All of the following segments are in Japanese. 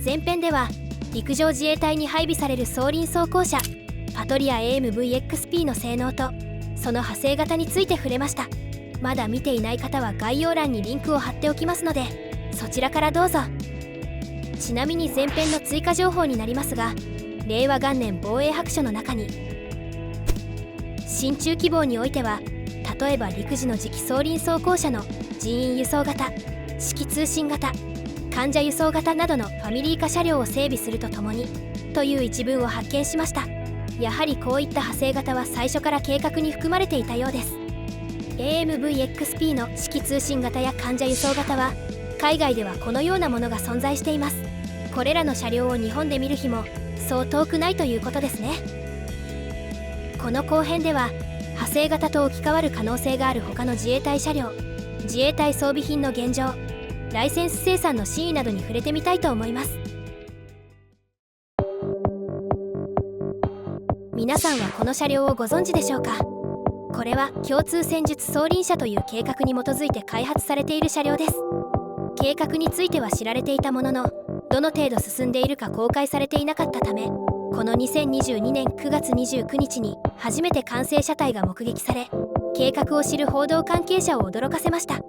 前編では陸上自衛隊に配備される双輪装甲車パトリア AMVXP の性能とその派生型について触れました。まだ見ていない方は概要欄にリンクを貼っておきますのでそちらからどうぞ。ちなみに前編の追加情報になりますが、令和元年防衛白書の中に進駐希望においては例えば陸自の次期双輪装甲車の人員輸送型、指揮通信型、患者輸送型などのファミリー化車両を整備するとともにという一文を発見しました。やはりこういった派生型は最初から計画に含まれていたようです。 AMVXP の指揮通信型や患者輸送型は海外ではこのようなものが存在しています。これらの車両を日本で見る日もそう遠くないということですね。この後編では派生型と置き換わる可能性がある他の自衛隊車両、自衛隊装備品の現状、ライセンス生産の真意などに触れてみたいと思います。皆さんはこの車両をご存知でしょうか。これは共通戦術双輪車という計画に基づいて開発されている車両です。計画については知られていたものの、どの程度進んでいるか公開されていなかったため、この2022年9月29日に初めて完成車体が目撃され、計画を知る報道関係者を驚かせました。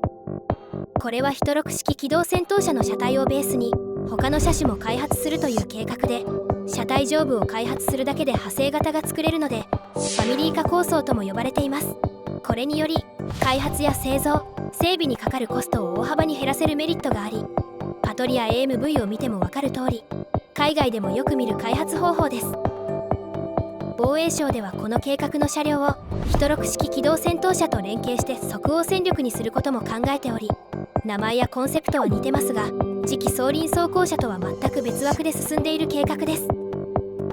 これはヒトロク式機動戦闘車の車体をベースに他の車種も開発するという計画で、車体上部を開発するだけで派生型が作れるのでファミリー化構想とも呼ばれています。これにより開発や製造、整備にかかるコストを大幅に減らせるメリットがあり、パトリア AMV を見ても分かる通り海外でもよく見る開発方法です。防衛省ではこの計画の車両をヒトロク式機動戦闘車と連携して即応戦力にすることも考えており、名前やコンセプトは似てますが次期双輪装甲車とは全く別枠で進んでいる計画です。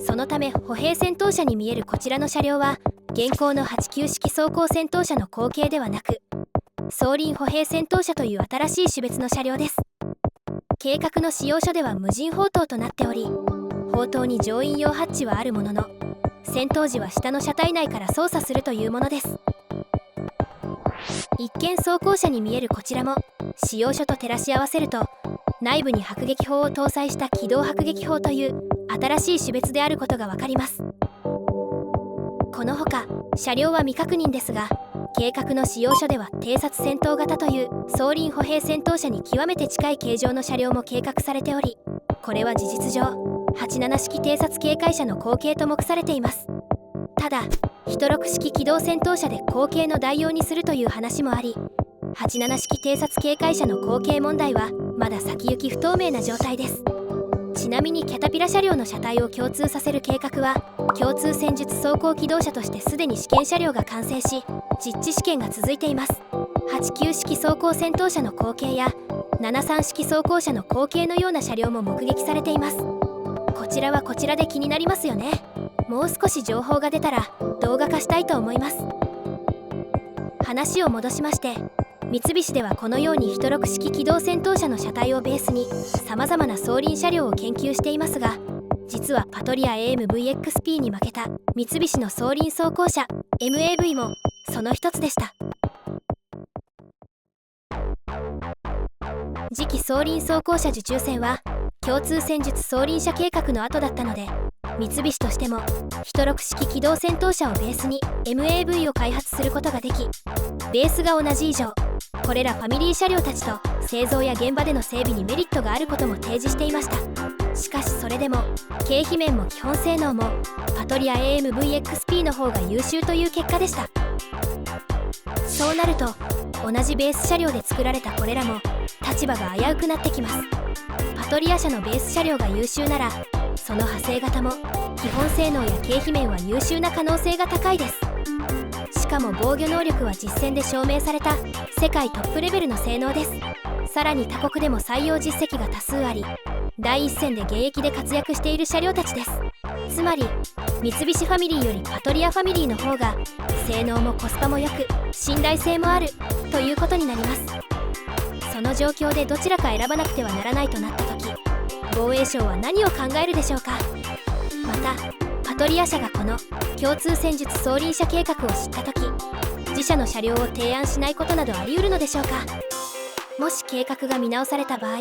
そのため歩兵戦闘車に見えるこちらの車両は現行の89式装甲戦闘車の後継ではなく双輪歩兵戦闘車という新しい種別の車両です。計画の使用書では無人砲塔となっており、砲塔に乗員用ハッチはあるものの戦闘時は下の車体内から操作するというものです。一見装甲車に見えるこちらも使用書と照らし合わせると内部に迫撃砲を搭載した機動迫撃砲という新しい種別であることが分かります。このほか車両は未確認ですが、計画の使用書では偵察戦闘型という双輪歩兵戦闘車に極めて近い形状の車両も計画されており、これは事実上87式偵察警戒車の後継と目されています。ただヒトロク式機動戦闘車で後継の代用にするという話もあり、87式偵察警戒車の後継問題はまだ先行き不透明な状態です。ちなみにキャタピラ車両の車体を共通させる計画は共通戦術装甲機動車としてすでに試験車両が完成し実地試験が続いています。89式装甲戦闘車の後継や73式装甲車の後継のような車両も目撃されています。こちらはこちらで気になりますよね。もう少し情報が出たら動画化したいと思います。話を戻しまして、三菱ではこのようにヒトロク式機動戦闘車の車体をベースにさまざまな双輪車両を研究していますが、実はパトリア AMVXP に負けた三菱の双輪装甲車 MAV もその一つでした。次期双輪装甲車受注戦は共通戦術双輪車計画の後だったので、三菱としてもヒトロク式機動戦闘車をベースに MAV を開発することができ、ベースが同じ以上これらファミリー車両たちと製造や現場での整備にメリットがあることも提示していました。しかしそれでも経費面も基本性能もパトリア AMVXP の方が優秀という結果でした。そうなると同じベース車両で作られたこれらも立場が危うくなってきます。パトリア車のベース車両が優秀ならその派生型も基本性能や経費面は優秀な可能性が高いです。しかも防御能力は実戦で証明された世界トップレベルの性能です。さらに他国でも採用実績が多数あり、第一線で現役で活躍している車両たちです。つまり三菱ファミリーよりパトリアファミリーの方が性能もコスパも良く信頼性もあるということになります。その状況でどちらか選ばなくてはならないとなった時、防衛省は何を考えるでしょうか。またパトリア社がこの共通戦術双輪車計画を知った時、自社の車両を提案しないことなどあり得るのでしょうか。もし計画が見直された場合、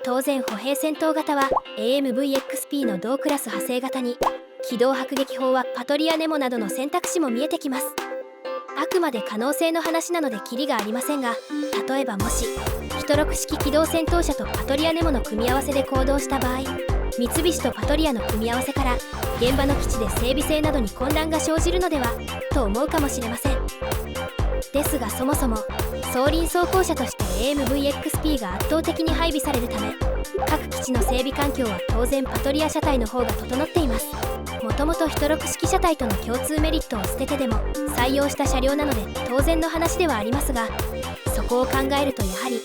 当然歩兵戦闘型は AMVXP の同クラス派生型に、機動迫撃砲はパトリアネモなどの選択肢も見えてきます。あくまで可能性の話なのでキリがありませんが、例えばもしヒトロク式機動戦闘車とパトリアネモの組み合わせで行動した場合、三菱とパトリアの組み合わせから現場の基地で整備性などに混乱が生じるのではと思うかもしれません。ですがそもそも装輪装甲車として AMVXP が圧倒的に配備されるため、各基地の整備環境は当然パトリア車体の方が整っています。もともとヒトロク式車体との共通メリットを捨ててでも採用した車両なので当然の話ではありますが、そこを考えるとやはり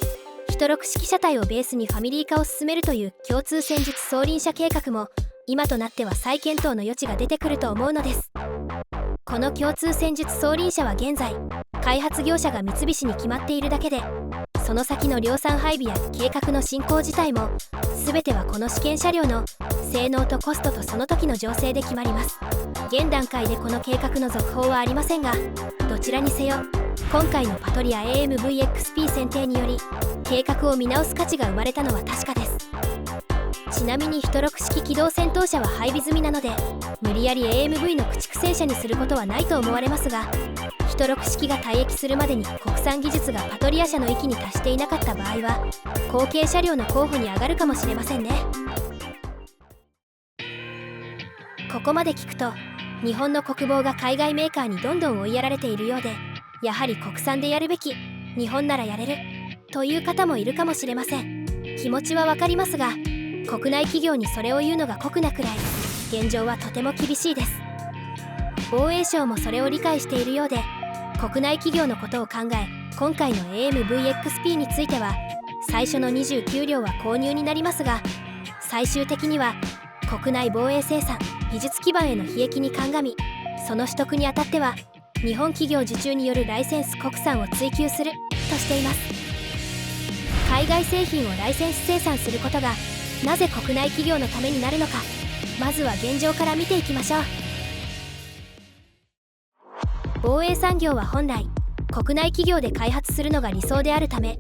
ヒトロク式車体をベースにファミリー化を進めるという共通戦術装輪車計画も今となっては再検討の余地が出てくると思うのです。この共通戦術装輪車は現在開発業者が三菱に決まっているだけで、その先の量産配備や計画の進行自体も全てはこの試験車両の性能とコストとその時の情勢で決まります。現段階でこの計画の続報はありませんが、どちらにせよ今回のパトリア AMVXP 選定により計画を見直す価値が生まれたのは確かです。ちなみにヒトロク式機動戦闘車は配備済みなので、無理やり AMV の駆逐戦車にすることはないと思われますが、ヒトロク式が退役するまでに国産技術がパトリア車の域に達していなかった場合は後継車両の候補に上がるかもしれませんね。ここまで聞くと日本の国防が海外メーカーにどんどん追いやられているようで、やはり国産でやるべき、日本ならやれるという方もいるかもしれません。気持ちはわかりますが、国内企業にそれを言うのが酷なくらい現状はとても厳しいです。防衛省もそれを理解しているようで、国内企業のことを考え今回の AMVXP については最初の29両は購入になりますが、最終的には国内防衛生産技術基盤への裨益に鑑み、その取得にあたっては日本企業受注によるライセンス国産を追求するとしています。海外製品をライセンス生産することがなぜ国内企業のためになるのか、まずは現状から見ていきましょう。防衛産業は本来国内企業で開発するのが理想であるため、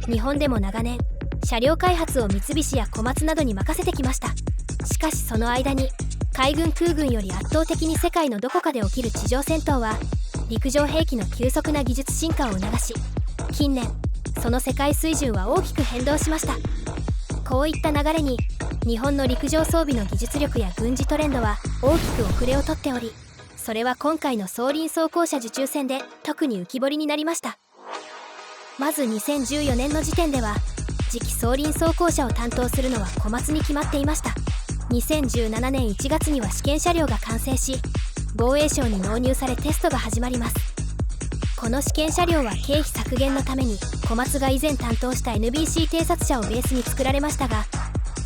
日本でも長年車両開発を三菱や小松などに任せてきました。しかしその間に海軍空軍より圧倒的に世界のどこかで起きる地上戦闘は陸上兵器の急速な技術進化を促し、近年その世界水準は大きく変動しました。こういった流れに日本の陸上装備の技術力や軍事トレンドは大きく遅れをとっており、それは今回の装輪装甲車受注戦で特に浮き彫りになりました。まず2014年の時点では次期装輪装甲車を担当するのは小松に決まっていました。2017年1月には試験車両が完成し防衛省に納入されテストが始まります。この試験車両は経費削減のために小松が以前担当した NBC 偵察車をベースに作られましたが、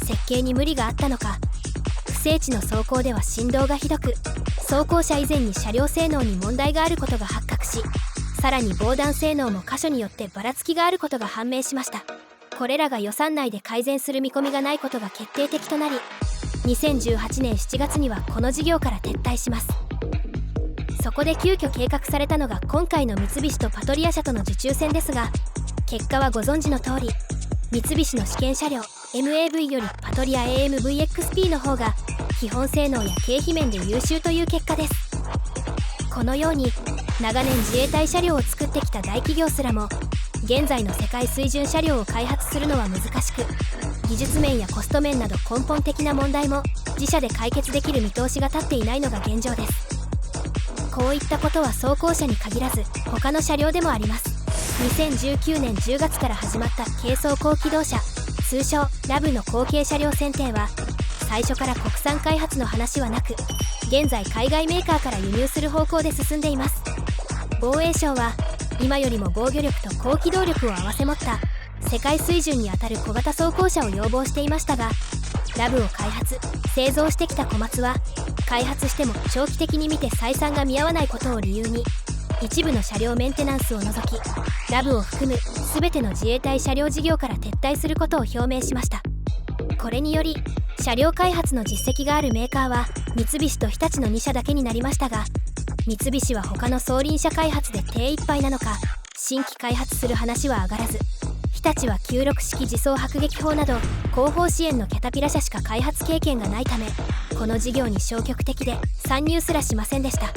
設計に無理があったのか不整地の走行では振動がひどく、装甲車以前に車両性能に問題があることが発覚し、さらに防弾性能も箇所によってばらつきがあることが判明しました。これらが予算内で改善する見込みがないことが決定的となり、2018年7月にはこの事業から撤退します。そこで急遽計画されたのが今回の三菱とパトリア社との受注戦ですが、結果はご存知の通り三菱の試験車両 MAV よりパトリア AMVXP の方が基本性能や経費面で優秀という結果です。このように長年自衛隊車両を作ってきた大企業すらも現在の世界水準車両を開発するのは難しく、技術面やコスト面など根本的な問題も自社で解決できる見通しが立っていないのが現状です。こういったことは装甲車に限らず他の車両でもあります。2019年10月から始まった軽装高機動車通称ラブの後継車両選定は最初から国産開発の話はなく、現在海外メーカーから輸入する方向で進んでいます。防衛省は今よりも防御力と高機動力を併せ持った世界水準にあたる小型装甲車を要望していましたが、ラブを開発製造してきた小松は開発しても長期的に見て採算が見合わないことを理由に一部の車両メンテナンスを除きラブを含む全ての自衛隊車両事業から撤退することを表明しました。これにより車両開発の実績があるメーカーは三菱と日立の2社だけになりましたが、三菱は他の装輪車開発で手一杯なのか新規開発する話は上がらず、日立は96式自走迫撃砲など後方支援のキャタピラ車しか開発経験がないため、この事業に消極的で参入すらしませんでした。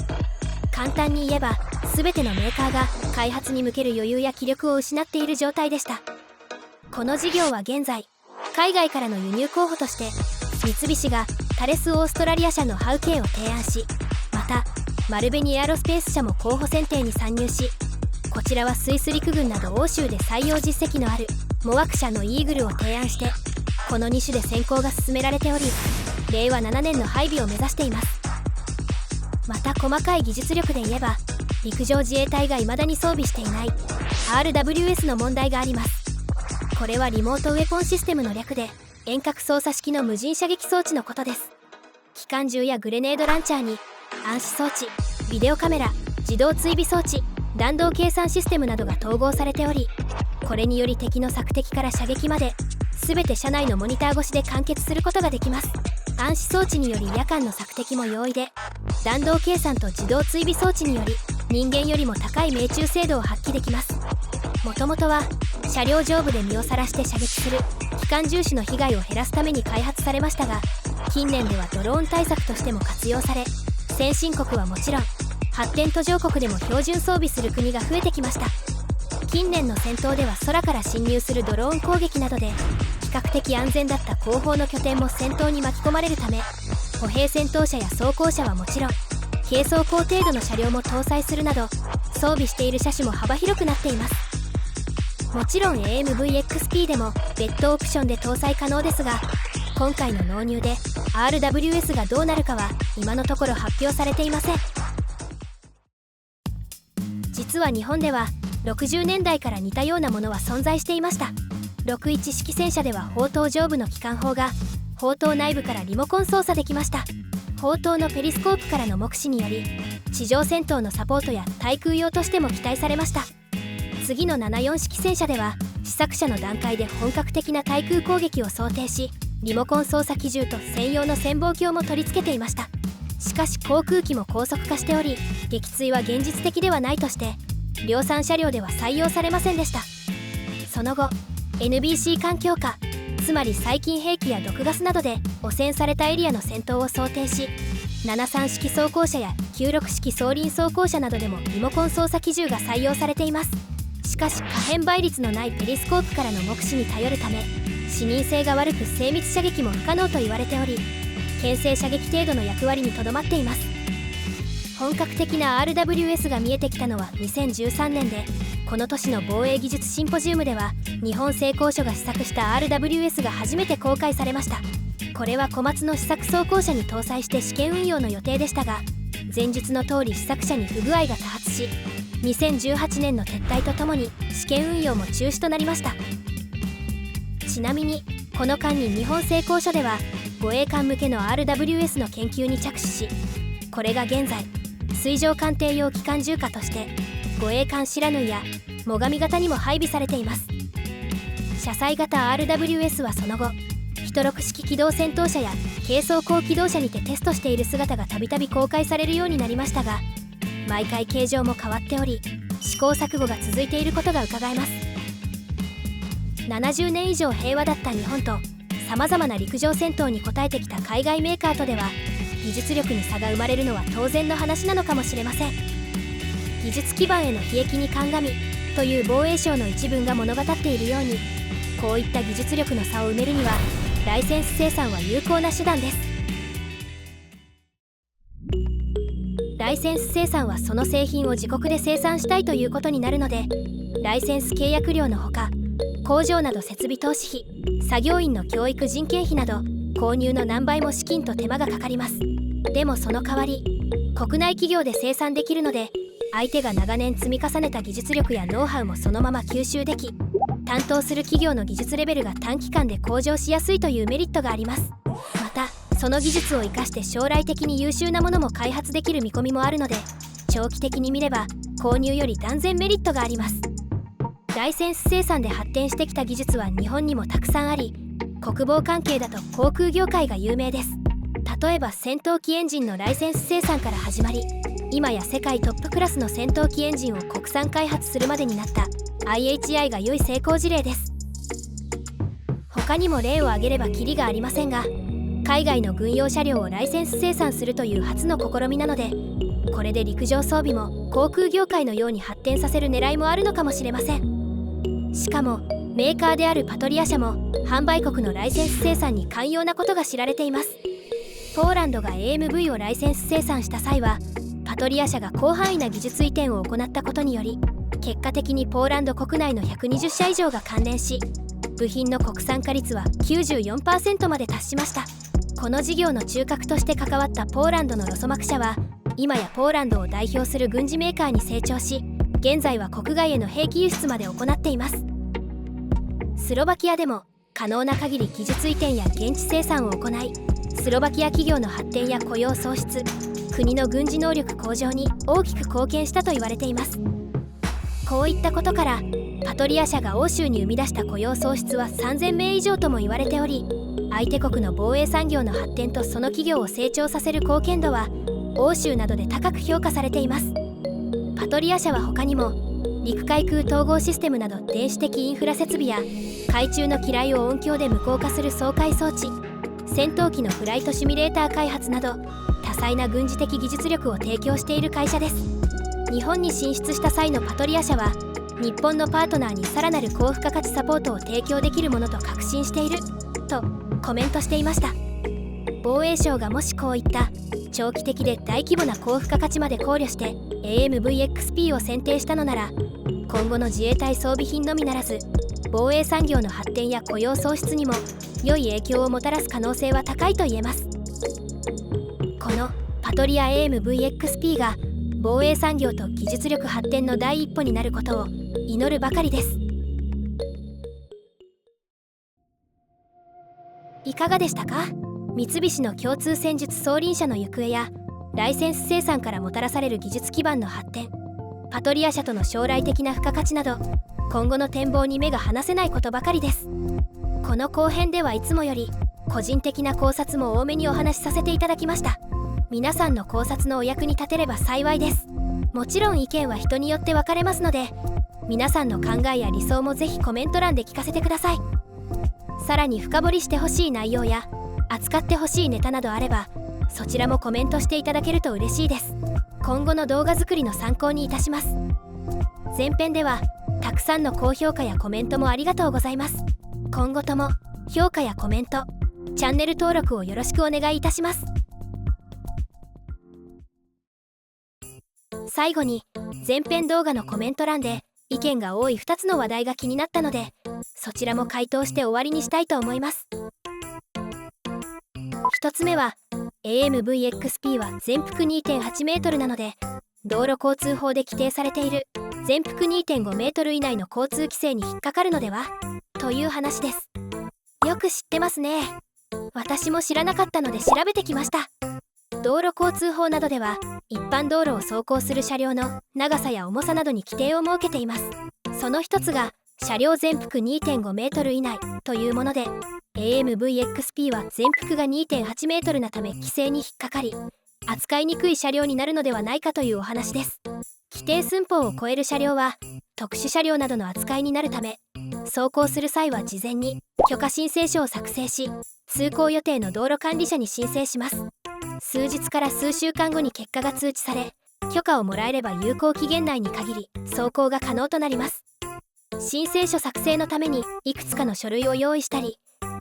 簡単に言えば全てのメーカーが開発に向ける余裕や気力を失っている状態でした。この事業は現在海外からの輸入候補として三菱がタレスオーストラリア社のハウ K を提案し、またマルベニエアロスペース社も候補選定に参入し、こちらはスイス陸軍など欧州で採用実績のあるモワク社のイーグルを提案して、この2種で選考が進められており、令和7年の配備を目指しています。また細かい技術力で言えば陸上自衛隊が未だに装備していない RWS の問題があります。これはリモートウェポンシステムの略で、遠隔操作式の無人射撃装置のことです。機関銃やグレネードランチャーに暗視装置、ビデオカメラ、自動追尾装置、弾道計算システムなどが統合されており、これにより敵の索敵から射撃まで全て車内のモニター越しで完結することができます。暗視装置により夜間の索敵も容易で、弾道計算と自動追尾装置により人間よりも高い命中精度を発揮できます。もともとは車両上部で身をさらして射撃する機関銃手の被害を減らすために開発されましたが、近年ではドローン対策としても活用され、先進国はもちろん発展途上国でも標準装備する国が増えてきました。近年の戦闘では空から侵入するドローン攻撃などで比較的安全だった後方の拠点も戦闘に巻き込まれるため、歩兵戦闘車や装甲車はもちろん軽装甲程度の車両も搭載するなど、装備している車種も幅広くなっています。もちろん AMVXP でも別途オプションで搭載可能ですが、今回の納入で RWS がどうなるかは今のところ発表されていません。実は日本では60年代から似たようなものは存在していました。61式戦車では砲塔上部の機関砲が砲塔内部からリモコン操作できました。砲塔のペリスコープからの目視により地上戦闘のサポートや対空用としても期待されました。次の74式戦車では試作車の段階で本格的な対空攻撃を想定し、リモコン操作機銃と専用の潜望鏡も取り付けていました。しかし航空機も高速化しており、撃墜は現実的ではないとして量産車両では採用されませんでした。その後 NBC 環境下、つまり細菌兵器や毒ガスなどで汚染されたエリアの戦闘を想定し、73式装甲車や96式装輪装甲車などでもリモコン操作機銃が採用されています。しかし可変倍率のないペリスコープからの目視に頼るため、視認性が悪く精密射撃も不可能と言われており、牽制射撃程度の役割にとどまっています。本格的な RWS が見えてきたのは2013年で、この年の防衛技術シンポジウムでは日本製鋼所が試作した RWS が初めて公開されました。これは小松の試作装甲車に搭載して試験運用の予定でしたが、前述の通り試作車に不具合が多発し、2018年の撤退とともに試験運用も中止となりました。ちなみにこの間に日本製鋼所では護衛艦向けの RWS の研究に着手し、これが現在水上艦艇用機関銃化として護衛艦白縫や最上型にも配備されています。車載型 RWS はその後106式機動戦闘車や軽装甲機動車にてテストしている姿がたびたび公開されるようになりましたが、毎回形状も変わっており試行錯誤が続いていることがうかがえます。70年以上平和だった日本とさまざまな陸上戦闘に応えてきた海外メーカーとでは技術力に差が生まれるのは当然の話なのかもしれません。技術基盤への悲劇に鑑みという防衛省の一文が物語っているように、こういった技術力の差を埋めるにはライセンス生産は有効な手段です。ライセンス生産はその製品を自国で生産したいということになるので、ライセンス契約料のほか工場など設備投資費、作業員の教育人件費など購入の何倍も資金と手間がかかります。でもその代わり国内企業で生産できるので、相手が長年積み重ねた技術力やノウハウもそのまま吸収でき、担当する企業の技術レベルが短期間で向上しやすいというメリットがあります。またその技術を生かして将来的に優秀なものも開発できる見込みもあるので、長期的に見れば購入より断然メリットがあります。ライセンス生産で発展してきた技術は日本にもたくさんあり、国防関係だと航空業界が有名です。例えば戦闘機エンジンのライセンス生産から始まり、今や世界トップクラスの戦闘機エンジンを国産開発するまでになった IHI が良い成功事例です。他にも例を挙げればキリがありませんが、海外の軍用車両をライセンス生産するという初の試みなので、これで陸上装備も航空業界のように発展させる狙いもあるのかもしれません。しかもメーカーであるパトリア社も販売国のライセンス生産に寛容なことが知られています。ポーランドが AMV をライセンス生産した際は、パトリア社が広範囲な技術移転を行ったことにより、結果的にポーランド国内の120社以上が関連し、部品の国産化率は 94% まで達しました。この事業の中核として関わったポーランドのロソマク社は、今やポーランドを代表する軍事メーカーに成長し、現在は国外への兵器輸出まで行っています。スロバキアでも可能な限り技術移転や現地生産を行い、スロバキア企業の発展や雇用創出、国の軍事能力向上に大きく貢献したと言われています。こういったことからパトリア社が欧州に生み出した雇用創出は3000名以上とも言われており、相手国の防衛産業の発展とその企業を成長させる貢献度は欧州などで高く評価されています。パトリア社は他にも陸海空統合システムなど電子的インフラ設備や海中の機雷を音響で無効化する掃海装置、戦闘機のフライトシミュレーター開発など多彩な軍事的技術力を提供している会社です。日本に進出した際のパトリア社は、日本のパートナーにさらなる高付加価値サポートを提供できるものと確信しているとコメントしていました。防衛省がもしこういった長期的で大規模な高付加価値まで考慮して AMVXP を選定したのなら、今後の自衛隊装備品のみならず防衛産業の発展や雇用創出にも良い影響をもたらす可能性は高いと言えます。このパトリア AMVXP が防衛産業と技術力発展の第一歩になることを祈るばかりです。いかがでしたか？三菱の共通戦術装輪車の行方やライセンス生産からもたらされる技術基盤の発展、パトリア社との将来的な付加価値など、今後の展望に目が離せないことばかりです。この後編ではいつもより個人的な考察も多めにお話しさせていただきました。皆さんの考察のお役に立てれば幸いです。もちろん意見は人によって分かれますので、皆さんの考えや理想もぜひコメント欄で聞かせてください。さらに深掘りしてほしい内容や扱ってほしいネタなどあれば、そちらもコメントしていただけると嬉しいです。今後の動画作りの参考にいたします。前編ではたくさんの高評価やコメントもありがとうございます。今後とも評価やコメント、チャンネル登録をよろしくお願いいたします。最後に前編動画のコメント欄で意見が多い2つの話題が気になったので、そちらも回答して終わりにしたいと思います。1つ目は AMVXP は全幅 2.8 メートルなので、道路交通法で規定されている全幅 2.5 メートル以内の交通規制に引っかかるのではという話です。よく知ってますね。私も知らなかったので調べてきました。道路交通法などでは一般道路を走行する車両の長さや重さなどに規定を設けています。その一つが車両全幅 2.5 メートル以内というもので、 AMVXP は全幅が 2.8 メートルなため規制に引っかかり、扱いにくい車両になるのではないかというお話です。規定寸法を超える車両は特殊車両などの扱いになるため、走行する際は事前に許可申請書を作成し、通行予定の道路管理者に申請します。数日から数週間後に結果が通知され、許可をもらえれば有効期限内に限り走行が可能となります。申請書作成のためにいくつかの書類を用意したり、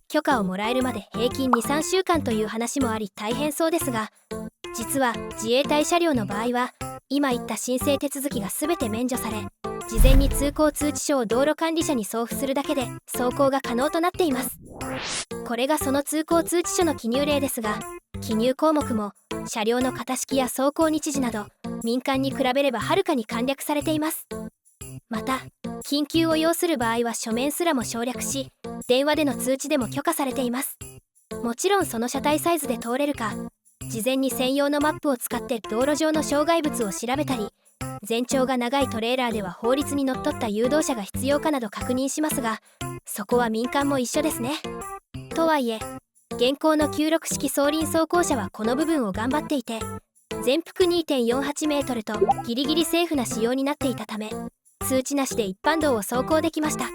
許可をもらえるまで平均 2,3 週間という話もあり大変そうですが、実は自衛隊車両の場合は今言った申請手続きが全て免除され、事前に通行通知書を道路管理者に送付するだけで走行が可能となっています。これがその通行通知書の記入例ですが、記入項目も車両の型式や走行日時など民間に比べればはるかに簡略されています。また緊急を要する場合は書面すらも省略し、電話での通知でも許可されています。もちろんその車体サイズで通れるか、事前に専用のマップを使って道路上の障害物を調べたり、全長が長いトレーラーでは法律にのっとった誘導車が必要かなど確認しますが、そこは民間も一緒ですね。とはいえ現行の96式双輪走行車はこの部分を頑張っていて、全幅 2.48 メートルとギリギリセーフな仕様になっていたため、通知なしで一般道を走行できました。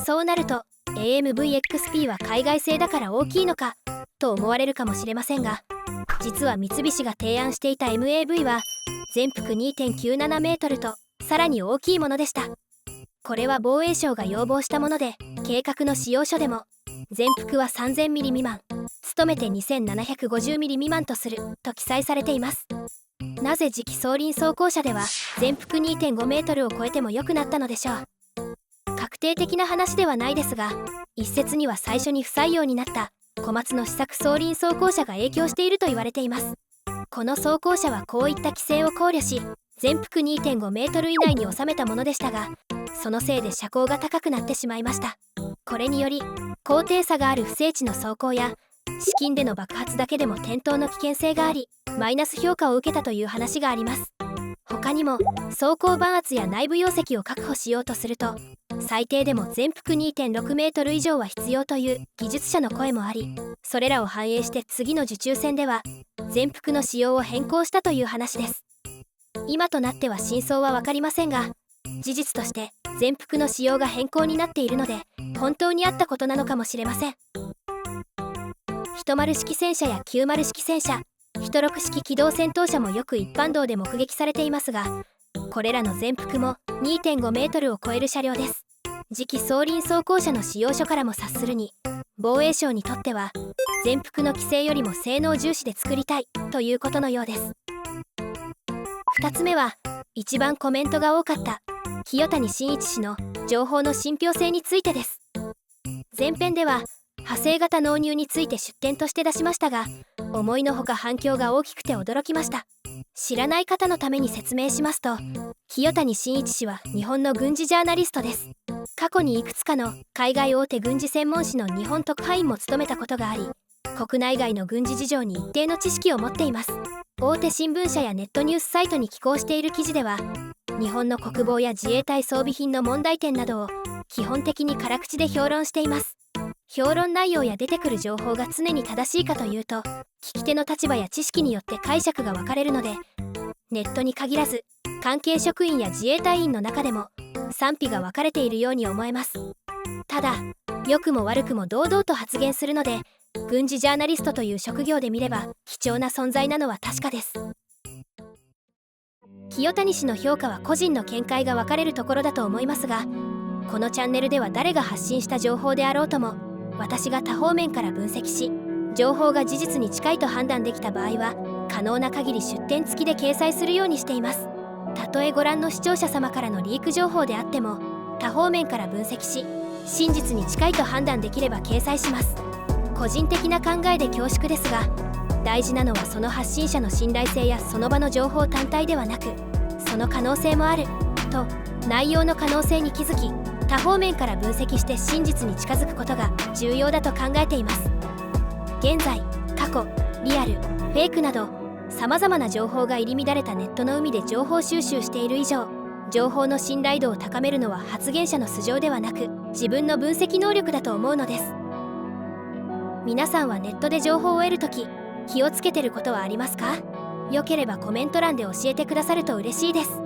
そうなると AMVXP は海外製だから大きいのかと思われるかもしれませんが、実は三菱が提案していた MAV は全幅 2.97 メートルとさらに大きいものでした。これは防衛省が要望したもので、計画の使用書でも全幅は 3000 ミリ未満、努めて2750ミリ未満とすると記載されています。なぜ次期装輪装甲車では全幅 2.5 メートルを超えても良くなったのでしょう。確定的な話ではないですが、一説には最初に不採用になった小松の試作装輪装甲車が影響していると言われています。この装甲車はこういった規制を考慮し、全幅 2.5 メートル以内に収めたものでしたが、そのせいで車高が高くなってしまいました。これにより高低差がある不整地の走行や至近での爆発だけでも転倒の危険性があり、マイナス評価を受けたという話があります。他にも走行板圧や内部容積を確保しようとすると、最低でも全幅 2.6 メートル以上は必要という技術者の声もあり、それらを反映して次の受注戦では全幅の仕様を変更したという話です。今となっては真相は分かりませんが、事実として全幅の仕様が変更になっているので、本当にあったことなのかもしれません。10式戦車や90式戦車、16式機動戦闘車もよく一般道で目撃されていますが、これらの全幅も 2.5 メートルを超える車両です。次期装輪装甲車の使用書からも察するに、防衛省にとっては全幅の規制よりも性能重視で作りたいということのようです。2つ目は一番コメントが多かった清谷真一氏の情報の信憑性についてです。前編では派生型納入について出典として出しましたが、思いのほか反響が大きくて驚きました。知らない方のために説明しますと、清谷真一氏は日本の軍事ジャーナリストです。過去にいくつかの海外大手軍事専門誌の日本特派員も務めたことがあり、国内外の軍事事情に一定の知識を持っています。大手新聞社やネットニュースサイトに寄稿している記事では、日本の国防や自衛隊装備品の問題点などを基本的に辛口で評論しています。評論内容や出てくる情報が常に正しいかというと、聞き手の立場や知識によって解釈が分かれるので、ネットに限らず関係職員や自衛隊員の中でも賛否が分かれているように思えます。ただ、良くも悪くも堂々と発言するので、軍事ジャーナリストという職業で見れば貴重な存在なのは確かです。清谷氏の評価は個人の見解が分かれるところだと思いますが、このチャンネルでは誰が発信した情報であろうとも、私が多方面から分析し、情報が事実に近いと判断できた場合は可能な限り出典付きで掲載するようにしています。たとえご覧の視聴者様からのリーク情報であっても、多方面から分析し、真実に近いと判断できれば掲載します。個人的な考えで恐縮ですが、大事なのはその発信者の信頼性やその場の情報単体ではなく、その可能性もあると内容の可能性に気づき、多方面から分析して真実に近づくことが重要だと考えています。現在、過去、リアル、フェイクなどさまざまな情報が入り乱れたネットの海で情報収集している以上、情報の信頼度を高めるのは発言者の素性ではなく、自分の分析能力だと思うのです。皆さんはネットで情報を得るとき、気をつけてることはありますか？よければコメント欄で教えてくださると嬉しいです。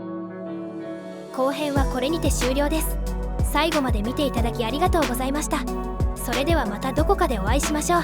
後編はこれにて終了です。最後まで見ていただきありがとうございました。それではまたどこかでお会いしましょう。